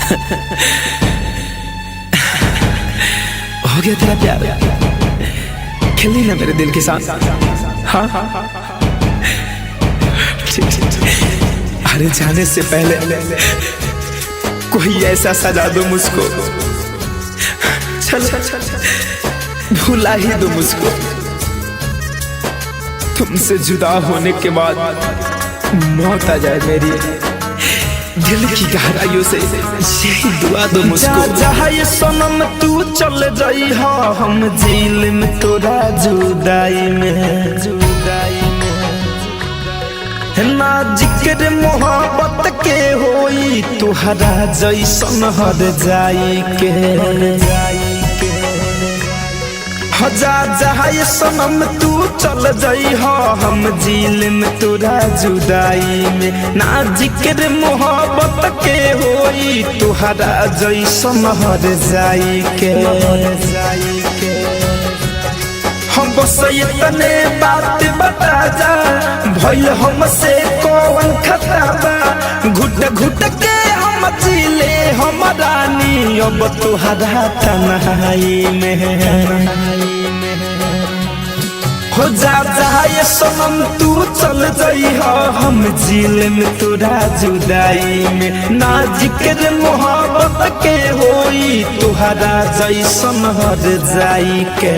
हो गया तेरा प्यार, खेली ना मेरे दिल के साथ। हाँ ठीक। अरे जाने से पहले कोई ऐसा सजा दो मुझको, चल भुला ही दो मुझको। तुमसे जुदा होने के बाद मौत आ जाए मेरी, दिल की गहराइयों से यही दुआ दो मुझको। जहाँ ये सनम तू चल जाई हो, हम जेल में तोरा जुदाई में ना जिक्र मोहब्बत के होई, तुहरा जैसन हर जाई के। हजार जहाँ ये सनम तू चल जाई हो, हम जेल में तोरा जुदाई में ना जिक्र मोहब्बत के होई, तुहरा जैसन हर जाई के। हम बस इतने बात बता जा, भइल हमसे कौन खता बा। घुट घुट के हम जीले हम रानी, अब तुहरा तन्हाई में हो जा ये सनम तू चल जाई हो, हम जेल में तोरा जुदाई में ना जिक्र मोहब्बत के होई, तुहरा जैसन हर जाई के।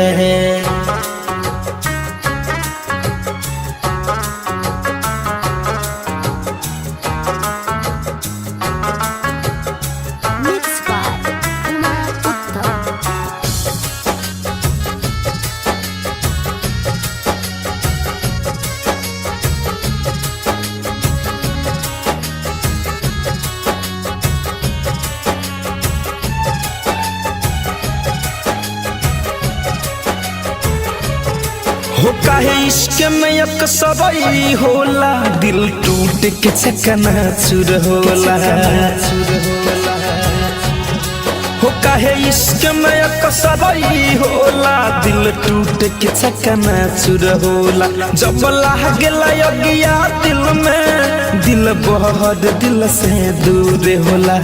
हो काहे इश्क में अक्सर होला, दिल टूट के चकनाचूर होला। हो काहे इश्क में अक्सर होला, दिल टूट के चकनाचूर होला। जब लागेला अगिया दिल में, दिल बहुत दिल से दूर होला।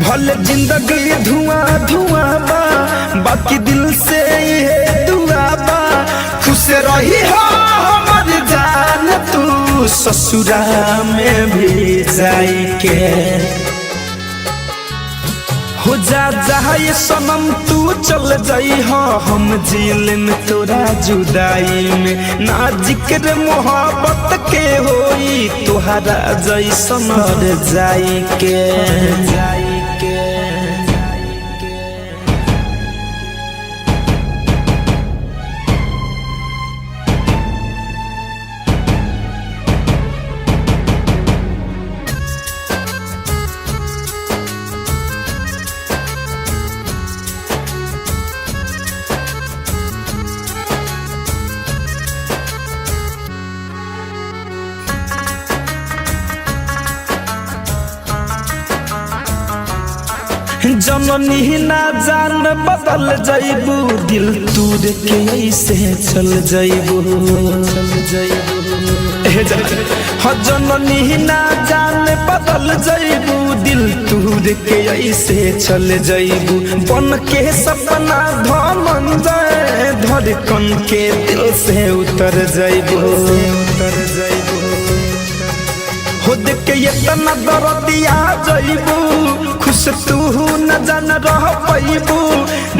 भले जिंदगी धुआं धुआं बा, बाकी दिल से ये दुआ बा। खुश रही हो हमर जान तू, ससुरा में भी जाई के। हो जा ये सनम तू चल जाई हो, हम जेल में तोरा जुदाई में ना जिक्र मोहब्बत के होई, तुहरा जैसन हर जाई के। जननी ना जान बदल जाइबू, दिल तूर के ऐसे चल जाइबू। जननी ना जान बदल जाइबू, दिल तूर के ऐसे चल जाइबू। बन के सपना धमंजय, धड़कन के दिल से उतर जाइबू। हो देख के इतना दर्दिया जाइबू, खुश तू न जान रह पाइबू।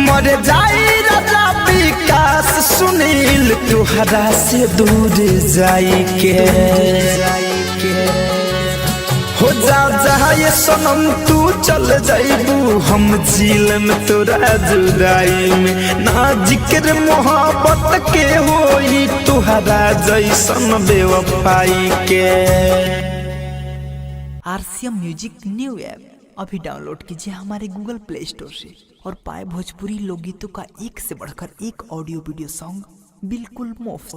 मर जाई राजा विकास सुनील, तुहरा से दूर जाई के। हो जा ये सनम तू चल जाइबू, हम जेल में तोरा जुदाई में ना जिक्र मोहब्बत के होई, तुहरा जैसन बेवफाई के। RCM म्यूजिक न्यू ऐप अभी डाउनलोड कीजिए हमारे गूगल प्ले स्टोर से और पाए भोजपुरी लोकगीतों का एक से बढ़कर एक ऑडियो वीडियो सॉन्ग बिल्कुल मुफ्त।